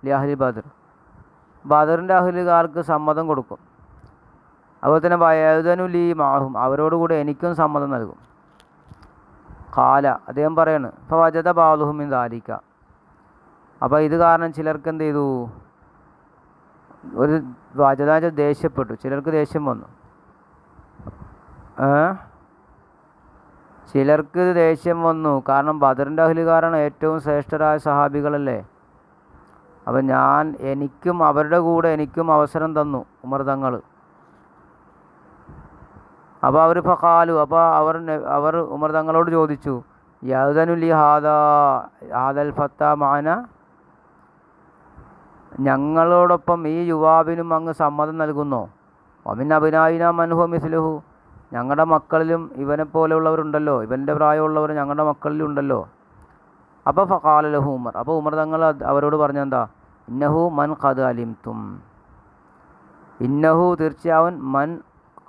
ലി അഹ്ലി ബദർ, ബദറിൻ്റെ അഹ്ലുകാർക്ക് സമ്മതം കൊടുക്കും. അതുപോലെ തന്നെ വയഅ്ദനു ലി മാഹും, അവരോടുകൂടി എനിക്കും സമ്മതം നൽകും. കാല, അദ്ദേഹം പറയാണ് ഫവജദ ബഅ്ദുഹും മിൻ ദാലിക. അപ്പോൾ ഇത് കാരണം ചിലർക്ക് എന്ത് ചെയ്തു, ഒരു വജദാജ ദേഷ്യപ്പെട്ടു, ചിലർക്ക് ദേഷ്യം വന്നു. ചിലർക്ക് ദേഷ്യം വന്നു, കാരണം ബദറിൻ്റെ അഹ്ലുകാരാണ് ഏറ്റവും ശ്രേഷ്ഠരായ സഹാബികളല്ലേ. അപ്പം എനിക്കും അവരുടെ കൂടെ എനിക്കും അവസരം തന്നു ഉമർ തങ്ങൾ. അപ്പോൾ അവർ ഫഖാലു, അപ്പോൾ അവർ ഉമർ തങ്ങളോട് ചോദിച്ചു യഅ്ദനുലി ഹാദൽ ഫത്ത മാന, ഞങ്ങളോടൊപ്പം ഈ യുവാവിനും അങ്ങ് സമ്മതം നൽകുന്നോ. വമിൻ അബ്നായിന മൻ ഹുവ മിസ്ലുഹു, ഞങ്ങളുടെ മക്കളിലും ഇവനെ പോലെയുള്ളവരുണ്ടല്ലോ, ഇവൻ്റെ പ്രായമുള്ളവർ ഞങ്ങളുടെ മക്കളിലുണ്ടല്ലോ. അപ്പോൾ ഫഖാല ലഹു ഉമർ, അപ്പോൾ ഉമർ തങ്ങൾ അവരോട് പറഞ്ഞെന്താ ഇന്നഹു മൻ ഖദ് അലിംതും, ഇന്നഹു തീർച്ചയായും മൻ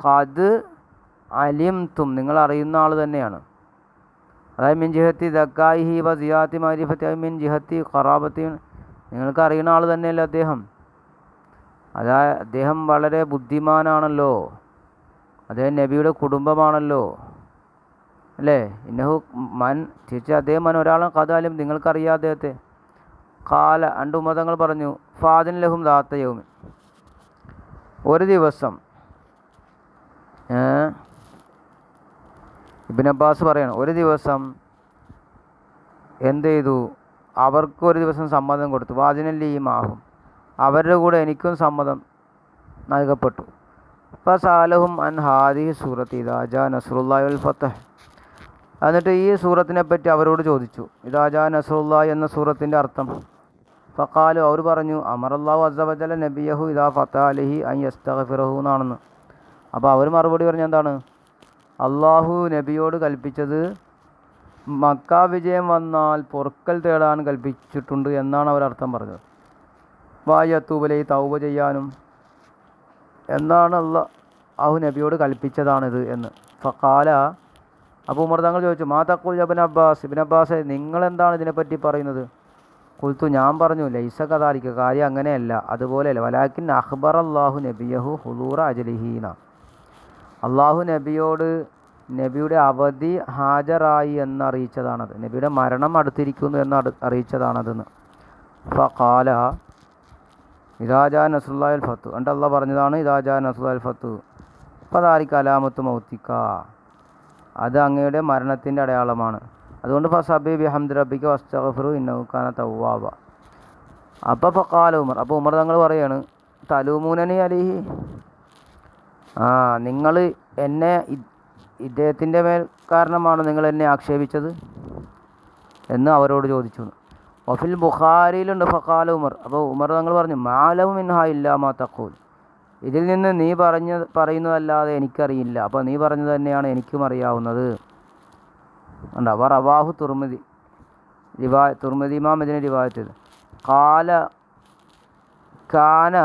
ഖദ് അലിംതും, നിങ്ങൾ അറിയുന്ന ആൾ തന്നെയാണ്. അതായത് മിൻ ജിഹത്തി ദക്കായിഹി വ സിയാത്തി മാരിഫത്തി മിൻ ജിഹത്തി ഖറാബത്തി, നിങ്ങൾക്ക് അറിയുന്ന ആൾ തന്നെയല്ലേ അദ്ദേഹം. അതായത് അദ്ദേഹം വളരെ ബുദ്ധിമാനാണല്ലോ, അദ്ദേഹം നബിയുടെ കുടുംബമാണല്ലോ അല്ലേ. ഇന്നഹു മൻ, തീർച്ചയായും അദ്ദേഹം മൻ ഒരാളും ഖദാലും, നിങ്ങൾക്കറിയാം അദ്ദേഹത്തെ. കാല, രണ്ട് ഉമതങ്ങൾ പറഞ്ഞു ഫാദിൻ ലഹും ദാത്ത യൗമിൻ, ഒരു ദിവസം. ഇബ്നു അബ്ബാസ് പറയണം ഒരു ദിവസം എന്ത് ചെയ്തു, അവർക്കൊരു ദിവസം സമ്മതം കൊടുത്തു. വാദിനല്ലി മാഹും, അവരുടെ കൂടെ എനിക്കും സമ്മതം നൽകപ്പെട്ടു. ഫസാലഹും അൻ ഹാദിഹി സൂറത്ത് ഇദാ ജാ നസ്റുല്ലാഹി വൽ ഫതഹ്, എന്നിട്ട് ഈ സൂറത്തിനെ പറ്റി അവരോട് ചോദിച്ചു. ഇദാ ജാ നസ്റുല്ലാഹി എന്ന സൂറത്തിൻ്റെ അർത്ഥം. ഫഖാലു, അവർ പറഞ്ഞു അമറല്ലാഹു അസ്സ വജല്ല നബിയഹു ഇദാ ഫതഹ അലൈഹി അൻ യസ്തഗ്ഫിറഹു എന്നാണെന്ന്. അപ്പോൾ അവർ മറുപടി പറഞ്ഞ എന്താണ്, അള്ളാഹു നബിയോട് കൽപ്പിച്ചത് മക്ക വിജയം വന്നാൽ പൊറുക്കൽ തേടാൻ കൽപ്പിച്ചിട്ടുണ്ട് എന്നാണ് അവരർത്ഥം പറഞ്ഞത്. വായത്തൂബലൈ, തൗബ ചെയ്യാനും എന്നാണ് അള്ളാഹു നബിയോട് കൽപ്പിച്ചതാണിത് എന്ന്. ഫഖാല, അപ്പോൾ ഉമർ തങ്ങൾ ചോദിച്ചു മാ തഖൂൽ ഇബ്നു അബ്ബാസ്, ഇബ്നു അബ്ബാസ് നിങ്ങളെന്താണ് ഇതിനെപ്പറ്റി പറയുന്നത്. കുൽത്തു, ഞാൻ പറഞ്ഞു ലൈസ കദാലിക, കാര്യം അങ്ങനെയല്ല, അതുപോലെയല്ല. വലാക്കിൻ അഖ്ബറല്ലാഹു നബിയഹു ഹുദൂറ അജ്ലിഹീന, അള്ളാഹു നബിയോട് നബിയുടെ അവധി ഹാജരായി എന്നറിയിച്ചതാണത്, നബിയുടെ മരണം അടുത്തിരിക്കുന്നു എന്ന് അറിയിച്ചതാണതെന്ന്. ഫഖാല ഇദാ ജാ നസ്റുല്ലാഹി വൽ ഫത്ഹ്, എന്നിട്ട് അള്ളാഹ് പറഞ്ഞതാണ് ഇദാ ജാ നസ്റുല്ലാഹി വൽ ഫത്ഹ് ഫദാലിക അലാമത്തു മൗതിക, അത് അങ്ങയുടെ മരണത്തിൻ്റെ അടയാളമാണ്. അതുകൊണ്ട് ഫസബ്ബി ബിഹംദി റബ്ബിക വസ്തഗ്ഫിറു ഇന്നഹു കാന തവ്വാബ. അപ്പോൾ ഫഖാല ഉമർ, അപ്പോൾ ഉമർ തങ്ങൾ പറയാണ് തലൂമൂനനി അലൈഹി, നിങ്ങൾ എന്നെ ഇദ്ദേഹത്തിൻ്റെ മേൽ കാരണമാണ് നിങ്ങൾ എന്നെ ആക്ഷേപിച്ചത് എന്ന് അവരോട് ചോദിച്ചു. വഫിൽ ബുഖാരിയിലുണ്ട് ഫഖാല ഉമർ, അപ്പോൾ ഉമർ തങ്ങൾ പറഞ്ഞു മാലമു മിൻഹാ ഇല്ലാ മാ തഖൂൽ, ഇതിൽ നിന്ന് നീ പറയുന്നതല്ലാതെ എനിക്കറിയില്ല, അപ്പോൾ നീ പറഞ്ഞത് തന്നെയാണ് എനിക്കും അറിയാവുന്നത്. ഉണ്ട് അവർ റവാഹു തുർമിദി, തുർമിദി ഇമാം ഇതിനെ റിവായത്ത് ചെയ്തു. കാന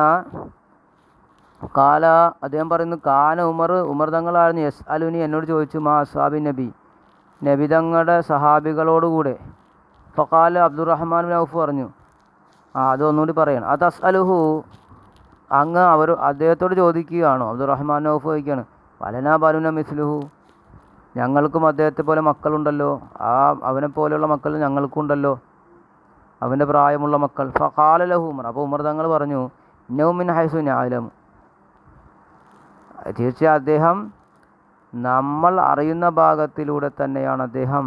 കാല അദ്ദേഹം പറയുന്നു കാന ഉമർ തങ്ങളായിരുന്നു യസ് അലുനി എന്നോട് ചോദിച്ചു മാ അസ്ഹാബി നബി നബി തങ്ങളുടെ സഹാബികളോടുകൂടെ. ഫക്കാല അബ്ദുറഹ്മാൻ ബിൻ ഔഫ് പറഞ്ഞു, അതൊന്നുകൂടി പറയണം. അത് അസ്അലുഹു അങ്ങ് അദ്ദേഹത്തോട് ചോദിക്കുകയാണോ? അബ്ദുറഹ്മാൻ ഔഫ് ചോദിക്കുകയാണ്, വലന ബലുന മിസ്ലുഹു ഞങ്ങൾക്കും അദ്ദേഹത്തെ പോലെ മക്കളുണ്ടല്ലോ, അവനെ പോലെയുള്ള മക്കൾ ഞങ്ങൾക്കും ഉണ്ടല്ലോ, അവൻ്റെ പ്രായമുള്ള മക്കൾ. ഫഖാല ലഹു ഉമർ അപ്പോൾ ഉമർ തങ്ങൾ പറഞ്ഞു, ഇന്നഹു മിൻ ഹൈസു നഅലം തീർച്ചയായും അദ്ദേഹം നമ്മൾ അറിയുന്ന ഭാഗത്തിലൂടെ തന്നെയാണ് അദ്ദേഹം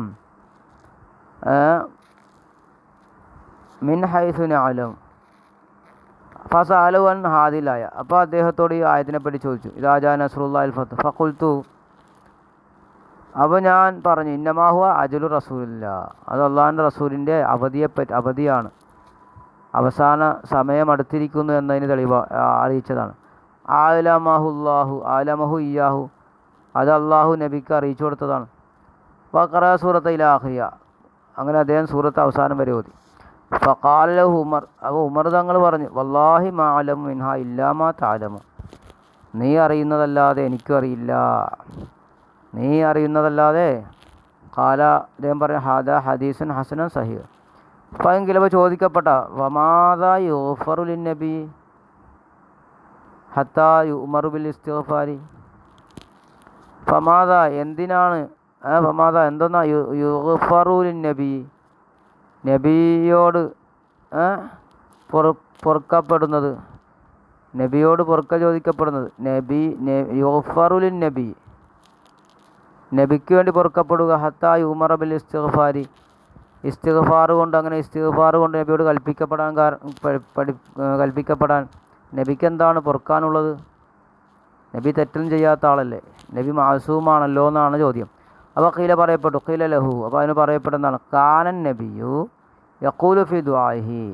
മിൻ ഹൈസു നഅലം. ഫസഅലു അൻ ഹാദിലായ അപ്പോൾ അദ്ദേഹത്തോട് ഈ ആയത്തിനെപ്പറ്റി ചോദിച്ചു. ഇദാ ജാ നസ്റുല്ലാഹിൽ ഫത്ഹ് ഫഖുൽതു അപ്പോൾ ഞാൻ പറഞ്ഞു, ഇന്നമാഹുവ അജലു റസൂലില്ല അത് അള്ളാഹിൻ്റെ റസൂലിൻ്റെ അവധിയാണ്, അവസാന സമയം അടുത്തിരിക്കുന്നു എന്നതിന് തെളിവ് അറിയിച്ചതാണ്. ആലമഹു ഇയാഹു അത് അള്ളാഹു നബിക്ക് അറിയിച്ചു കൊടുത്തതാണ്. ഫഖറ സൂറത്ത് ഇലാഹിയ അങ്ങനെ അദ്ദേഹം സൂറത്ത് അവസാനം വരെ ഓതി. ഫഖാല ലഹു ഉമർ അപ്പോൾ ഉമർ തങ്ങൾ പറഞ്ഞു, വല്ലാഹി മാ അലമു മിൻഹാ ഇല്ലാ മാ തഅലമു നീ അറിയുന്നതല്ലാതെ എനിക്കും അറിയില്ല, നീ അറിയുന്നതല്ലാതെ. ഖാല അദ്ദേഹം പറഞ്ഞു, ഹാദാ ഹദീസുൻ ഹസനുൻ സഹീഹ്. ഫെങ്കിലപ്പോൾ ചോദിക്കപ്പെട്ട വമാദാ യുഗ്ഫറു ലിന്നബി ഹത്താ യുഅ്മറു ബിൽ ഇസ്തിഗ്ഫാരി ഫമാദാ എന്തിനാണ് എന്തെന്നാ യുഗ്ഫറു ലിന്നബി നബിയോട് പൊറുക്കപ്പെടുന്നത്, നബിയോട് പൊറുക്ക ചോദിക്കപ്പെടുന്നത്. യുഗ്ഫറു ലിന്നബി നബിക്ക് വേണ്ടി പൊറുക്കപ്പെടുക. ഹത്താ യുഅ്മറ ബിൽ ഇസ്തിഗ്ഫാരി ഇസ്തിഗ്ഫാർ കൊണ്ട് അങ്ങനെ ഇസ്തിഗ്ഫാർ കൊണ്ട് നബിയോട് കൽപ്പിക്കപ്പെടാൻ നബിക്ക് എന്താണ് പൊറുക്കാനുള്ളത്? നബി തെറ്റൊന്നും ചെയ്യാത്ത ആളല്ലേ, നബി മാസൂമാണല്ലോ എന്നാണ് ചോദ്യം. അപ്പോൾ ഖീല പറയപ്പെട്ടു, ഖീല ലഹു അപ്പോൾ അതിന് പറയപ്പെടുന്നതാണ്, കാനൻ നബിയു യഖൂലു ഫി ദുആഇഹി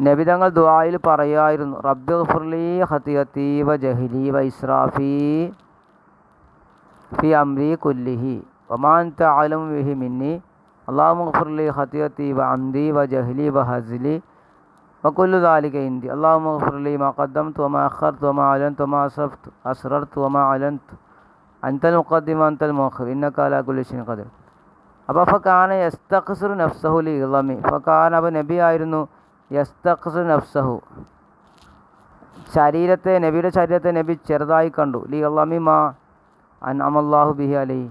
നബി തങ്ങൾ ദുആയിൽ പറയായിരുന്നു, റബ്ബിഗ്ഫിർലി ഖതിയതി വ ജഹ്ലി വ ഇസ്രാഫി ഫി അംരി കുല്ലിഹി വമാ അൻത അഅലമു ബിഹി മിന്നി അല്ലാഹുമ്മ ഗ്ഫിർലി ഖതിയതി വ അംദി വ ജഹ്ലി വ ഹസ്ലി വകുല്ലു ദാലിക ഇന്ദി അല്ലാഹുമ്മ ഗ്ഫിർലി മാ ഖദ്ദംതു വമാ അഖർതു വമാ അലൻതു വമാ അസ്റർതു വമാ അലൻതു അൻതൽ മുഖദ്ദിമു അൻതൽ മുഅഖിർ ഇന്നക അലാ കുല്ലി ഷൈഇൻ ഖദീർ. അപ്പോൾ ഫകാന യസ്തഖ്സിറു നഫ്സഹു ലി ഇളമി ഫകാന അപ്പോൾ നബി ആയിരുന്നു യസ്തഖ്സിറു നഫ്സഹു നബിയുടെ ശരീരത്തെ നബി ചെറുതായി കണ്ടു. ലി ഇളമി മാ അൻഅമല്ലാഹു ബിഹി അലൈഹി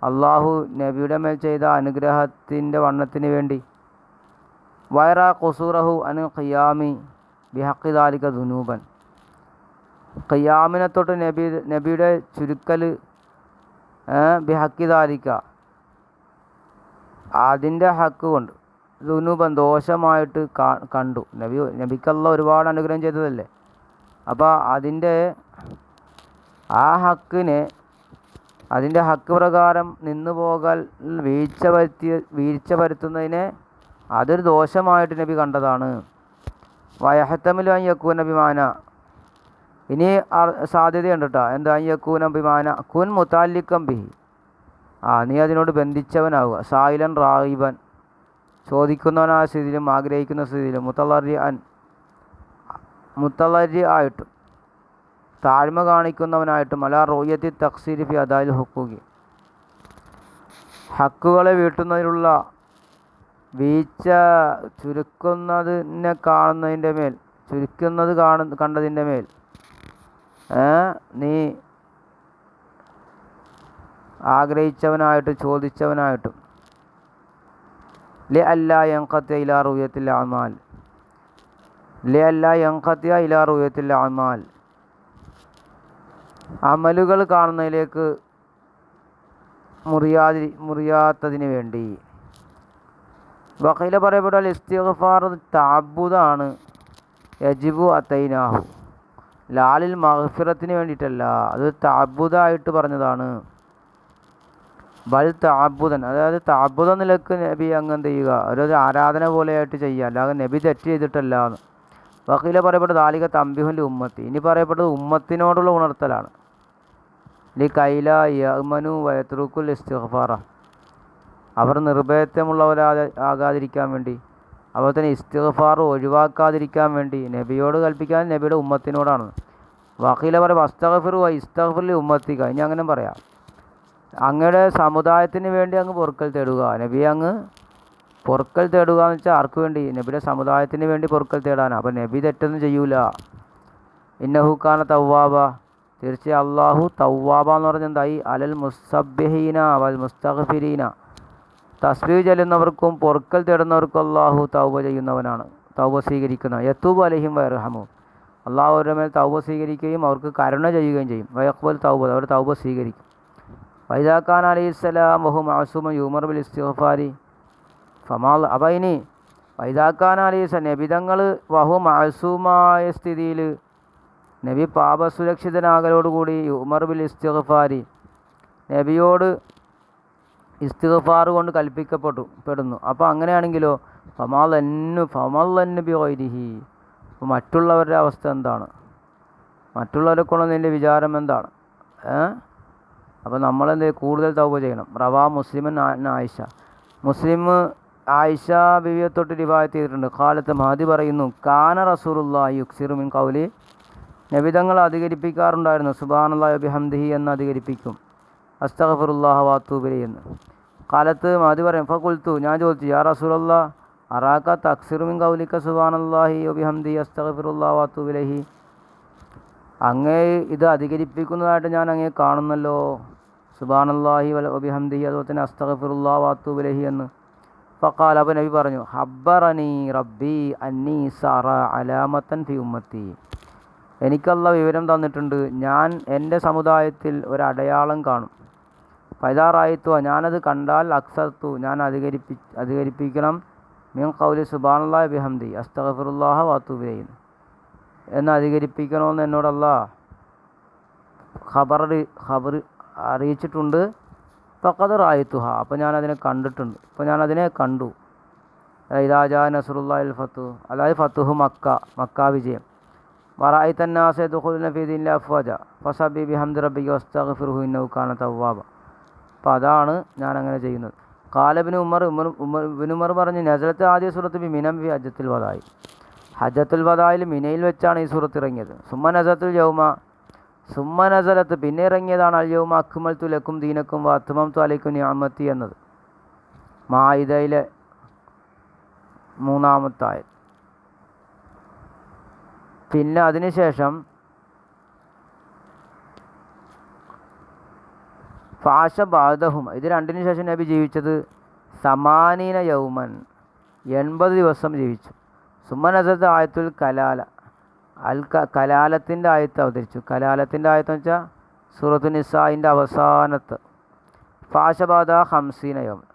അള്ളാഹു നബിയുടെ മേൽ ചെയ്ത അനുഗ്രഹത്തിൻ്റെ വണ്ണത്തിന് വേണ്ടി. വയറ ഖുസൂറഹു അൻ ഖിയാമി ബിഹഖി ദാലിക ദുനൂബൻ ഖിയാമിനെ തൊട്ട് നബിയുടെ ചുരുക്കൽ ബിഹഖി ദാലിക അതിൻ്റെ ഹക്ക് കൊണ്ട് ദുനൂബൻ ദോഷമായിട്ട് കണ്ടു. നബിക്കല്ല ഒരുപാട് അനുഗ്രഹം ചെയ്തതല്ലേ, അപ്പോൾ അതിൻ്റെ ഹക്ക് പ്രകാരം നിന്നു പോകാൻ വീഴ്ച വരുത്തുന്നതിനെ അതൊരു ദോഷമായിട്ട് നബി കണ്ടതാണ്. വയഹത്തമിലു അൻ യകൂന ബിമാന ഇനി സാധ്യതയുണ്ട് കേട്ടോ, എന്താ അൻ യകൂന ബിമാന കുൻ മുതഅല്ലിഖൻ ബിഹി നീ അതിനോട് ബന്ധിച്ചവനാവുക. സായിലൻ റാഗിബൻ ചോദിക്കുന്നവനായ സ്ഥിതിയിലും ആഗ്രഹിക്കുന്ന സ്ഥിതിയിലും മുത്തളരി ആയിട്ടും താഴ്മ കാണിക്കുന്നവനായിട്ടും അലാ റൂയത്തി തഖ്സീരി ഫി അദായിൽ ഹുഖൂഖി ഹക്കുകളെ വീട്ടുന്നതിലുള്ള വീഴ്ച കണ്ടതിൻ്റെ മേൽ നീ ആഗ്രഹിച്ചവനായിട്ടും ചോദിച്ചവനായിട്ടും ലി അല്ലാ യൻഖത്തിയ ഇലാ റൂയത്തിൽ അമാൽ അമലുകൾ കാണുന്നതിലേക്ക് മുറിയാത്തതിന് വേണ്ടി. വഖീല പറയപ്പെട്ടാൽ ഇസ്തിഗ്ഫാർ തഅബ്ബുദാണ്. യജിബു അത്തൈനാഹു ലാലിൽ മഗ്ഫിറത്തിന് വേണ്ടിയിട്ടല്ല, അത് തഅബ്ബുദായിട്ട് പറഞ്ഞതാണ്. ബൽ തഅബ്ബുദൻ അതായത് തഅബ്ബുദ നിലക്ക് നബി അങ്ങ് എന്ത് ചെയ്യുക, ഒരു ആരാധന പോലെയായിട്ട് ചെയ്യുക, അല്ലാതെ നബി തെറ്റ് ചെയ്തിട്ടല്ല എന്ന്. വഖീല പറയപ്പെട്ടത് ദാലിക തംബിഹുൽ ഉമ്മത്തി ഇനി പറയപ്പെട്ടത് ഉമ്മത്തിനോടുള്ള ഉണർത്തലാണ്. ലി കൈല യമനു വയത്രുക്കുൽ ഇസ്തിഗ്ഫാറ അവർ നിർഭയത്വമുള്ളവരാകാതിരിക്കാൻ വേണ്ടി അതുപോലെ തന്നെ ഇസ്തിഗ്ഫാർ ഒഴിവാക്കാതിരിക്കാൻ വേണ്ടി നബിയോട് കൽപ്പിക്കാൻ നബിയുടെ ഉമ്മത്തിനോടാണ്. വക്കീല പറയും അസ്തഗ്ഫിറു വ ഇസ്തഗ്ഫിർ ഉമ്മത്തിക. ഇനി അങ്ങനെ പറയാം, അങ്ങയുടെ സമുദായത്തിന് വേണ്ടി അങ്ങ് പൊറുക്കൽ തേടുക. നബി അങ്ങ് പൊറുക്കൽ തേടുക എന്ന് വെച്ചാൽ ആർക്ക് വേണ്ടി? നബിയുടെ സമുദായത്തിന് വേണ്ടി പൊറുക്കൽ തേടാനാണ്. അപ്പോൾ നബി തെറ്റൊന്നും ചെയ്യൂല. ഇന്നഹുക്കാന തവ്വാബ, തീർച്ചയായും അള്ളാഹു തവ്വാബ എന്ന് പറഞ്ഞാൽ എന്തായി? അലൽ മുസ്സബ്ബിഹീന വൽ മുസ്തഗ്ഫിരീന, തസ്ബീഹ് ചെല്ലുന്നവർക്കും പൊറുക്കൽ തേടുന്നവർക്കും അള്ളാഹു തൗബ ചെയ്യുന്നവനാണ്, തൗബ സ്വീകരിക്കുന്നവൻ. യത്തൂബ് അലൈഹിം വയർഹമു, അള്ളാഹു അവരുടെ മേൽ തൗബ സ്വീകരിക്കുകയും അവർക്ക് കരുണ ചെയ്യുകയും ചെയ്യും. വയഖ്ബൽ തൗബ, അവർ തൗബ സ്വീകരിക്കും. വൈദാഖാൻ അലൈഹിസ്സലാം വഹു മഅസൂമ യുമർ ബിൽ ഇസ്തിഗ്ഫാരി ഫമാൽ. അപ്പോൾ ഇനി വൈദാഖാൻ അലൈഹിസ്സലാം നബിതങ്ങൾ വഹു മഅസൂമായ സ്ഥിതിയിൽ, നബി പാപസുരക്ഷിതനാകലോടുകൂടി യുമർ ബിൽ ഇസ്തിഗ്ഫാരി, നബിയോട് ഇസ്തിഗ്ഫാർ കൊണ്ട് കൽപ്പിക്കപ്പെടുന്നു. അപ്പോൾ അങ്ങനെയാണെങ്കിലോ ഫമല്ലന്നു ബി ഗൈരിഹി, അപ്പോൾ മറ്റുള്ളവരുടെ അവസ്ഥ എന്താണ്? മറ്റുള്ളവരെ കൊണ്ട് നിൻ്റെ വിചാരം എന്താണ്? അപ്പോൾ നമ്മളെന്ത് കൂടുതൽ തൗബ ചെയ്യണം. റവാ മുസ്ലിമൻ ആയിഷ, മുസ്ലിം ആയിഷ ബിവിയെ തൊട്ട് റിവായത്ത് ചെയ്തിട്ടുണ്ട്. ഖാലത്ത് മഹദി പറയുന്നു, കാന റസൂലുള്ളാഹി യുക്സിറു മിൻ ഖൗലി, നബിതങ്ങൾ അധികരിപ്പിക്കാറുണ്ടായിരുന്നു സുബ്ഹാനല്ലാഹി വബിഹംദിഹി എന്ന് അധികരിപ്പിക്കും, അസ്തഗ്ഫിറുല്ലാഹ വഅതൂബു ഇലൈഹി എന്ന്. കാലത്ത് മഹദി പറയും ഫഖുൽതു, ഞാൻ ചോദിച്ചു, യാ റസൂലല്ലാഹ് അറാക തക്സിറു മിൻ ഖൗലിക സുബ്ഹാനല്ലാഹി വബിഹംദിഹി അസ്തഗ്ഫിറുല്ലാഹ വഅതൂബു ഇലൈഹി, അങ്ങേ ഇത് അധികരിപ്പിക്കുന്നതായിട്ട് ഞാൻ അങ്ങേ കാണുന്നല്ലോ, സുബ്ഹാനല്ലാഹി വബിഹംദിഹി അതുപോലെ തന്നെ അസ്തഗ്ഫിറുല്ലാഹ വഅതൂബു ഇലൈഹി എന്ന്. ഫഖാല, അപ്പോൾ നബി പറഞ്ഞു, ഹബ്ബറനി റബ്ബി അന്നി സറ അലാമത്തൻ ഫി ഉമ്മത്തി, എനിക്കല്ല വിവരം തന്നിട്ടുണ്ട്, ഞാൻ എൻ്റെ സമുദായത്തിൽ ഒരടയാളം കാണും. ഫൈദാറായിത്തു, ഞാനത് കണ്ടാൽ അക്സർത്തു, ഞാൻ അധികരിപ്പിക്കണം, മിൻ ഖൗലി സുബ്ഹാനല്ലാഹി വബിഹംദിഹി അസ്തഗ്ഫിറുല്ലാഹ വഅതൂബു ഇലൈഹി എന്ന് അധികരിപ്പിക്കണമെന്ന് എന്നോടല്ല ഖബർ അറിയിച്ചിട്ടുണ്ട്. ഫഖദ് റായിത്തുഹ, അപ്പോൾ ഞാനതിനെ കണ്ടിട്ടുണ്ട്, ഇപ്പോൾ ഞാനതിനെ കണ്ടു. ഇദാ ജാ നസ്റുല്ലാഹിൽ ഫത്ഹു, അതായത് ഫത്ഹു മക്ക വിജയം. വറഅയ്ത അന്നാസ യദ്ഖുലൂന ഫീ ദീനില്ലാഹി അഫ്വാജ ഫസബ്ബിഹ് ബിഹംദി റബ്ബിക വസ്തഗ്ഫിർഹു ഇന്നഹു കാന തവ്വാബ. അപ്പോൾ അതാണ് ഞാൻ അങ്ങനെ ചെയ്യുന്നത്. ഖാല ഇബ്നു ഉമർ പറഞ്ഞു, നസലത്ത് ആദ്യ സൂറത്ത് ബി മിനം ഫി ഹജ്ജത്തുൽ വദാഇ, ഹജ്ജത്തുൽ വദായിൽ മിനയിൽ വെച്ചാണ് ഈ സൂറത്ത് ഇറങ്ങിയത്. സുമ്മ നസലത്ത് പിന്നെ ഇറങ്ങിയതാണ് അൽ യൗമ അക്മൽതു ലക്കും ദീനക്കും വഅത്മംതു അലൈക്കും നിഅമതി എന്നത്, മാഇദയിലെ 3-ാമത്തെ ആയത്. പിന്നെ അതിനുശേഷം ഫാഷ ബാദഹും, ഇത് രണ്ടിനു ശേഷം നബി ജീവിച്ചത് സമാനീന യൗമൻ, 80 ദിവസം ജീവിച്ചു. സുമ്മനസത്ത് ആയത്തുൽ കലാല, കലാലത്തിൻ്റെ ആയത്ത് അവതരിച്ചു. കലാലത്തിൻ്റെ ആയത്തെന്ന് വെച്ചാൽ സൂറത്തു നിസായിൻ്റെ അവസാനത്ത്. ഫാഷബാദ ഹംസീന യൗമൻ,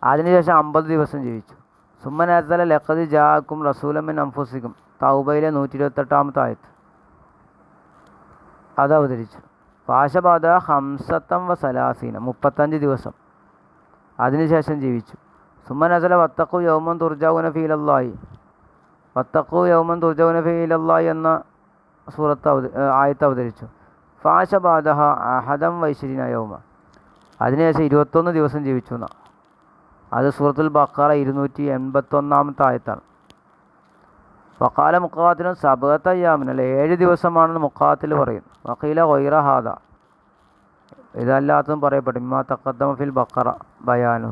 അതിനുശേഷം 50 ദിവസം ജീവിച്ചു. സുമ്മനസല ലഖദ് ജാഅക്കും റസൂലൻ മിൻ അൻഫുസിക്കും, തൗബയിലെ 128-ാമത്തെ ആയത്ത് അത് അവതരിച്ചു. ഫാഷബാദ ഹംസത്തം വ സലാസീന, 35 ദിവസം അതിനുശേഷം ജീവിച്ചു. സുമ്മനസല വത്തഖു യൗമൻ തുർജഊന ഫീ ഇലല്ലാഹി, വത്തഖു യൗമൻ തുർജഊന ഫീ ഇലല്ലാഹി എന്ന സൂറത്ത് ആയത്ത് അവതരിച്ചു. ഫാഷബാദഹ അഹദം വൈശ്രീന യൗമ, അതിനുശേഷം 21 ദിവസം ജീവിച്ചു എന്നാണ്. അത് സൂറത്തുൽ ബഖറ 281-ാമത്തെ ആയത്താണ്. വഖാല മുഖാത്തിലും സബഅത അയ്യാമിൻ, അല്ല 7 ദിവസമാണെന്ന് മുഖാത്തിൽ പറയുന്നു. വഖീല ഗൈറ ഹാദ, ഇതല്ലാത്തതും പറയപ്പെട്ടു. മിമ്മാ തഖദ്ദമ ഫിൽ ബഖറ ബയാനു,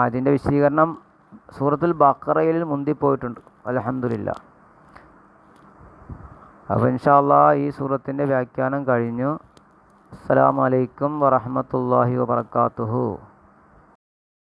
ഇതിൻ്റെ വിശദീകരണം സൂറത്തുൽ ബഖറയിൽ മുന്തിപ്പോയിട്ടുണ്ട്. അൽഹംദുലില്ലാഹ്. അപ്പോൾ ഇൻഷാ അല്ലാഹ് ഈ സൂറത്തിൻ്റെ വ്യാഖ്യാനം കഴിഞ്ഞു. അസ്സലാമു അലൈക്കും വറഹ്മത്തുള്ളാഹി വബറകാതുഹു.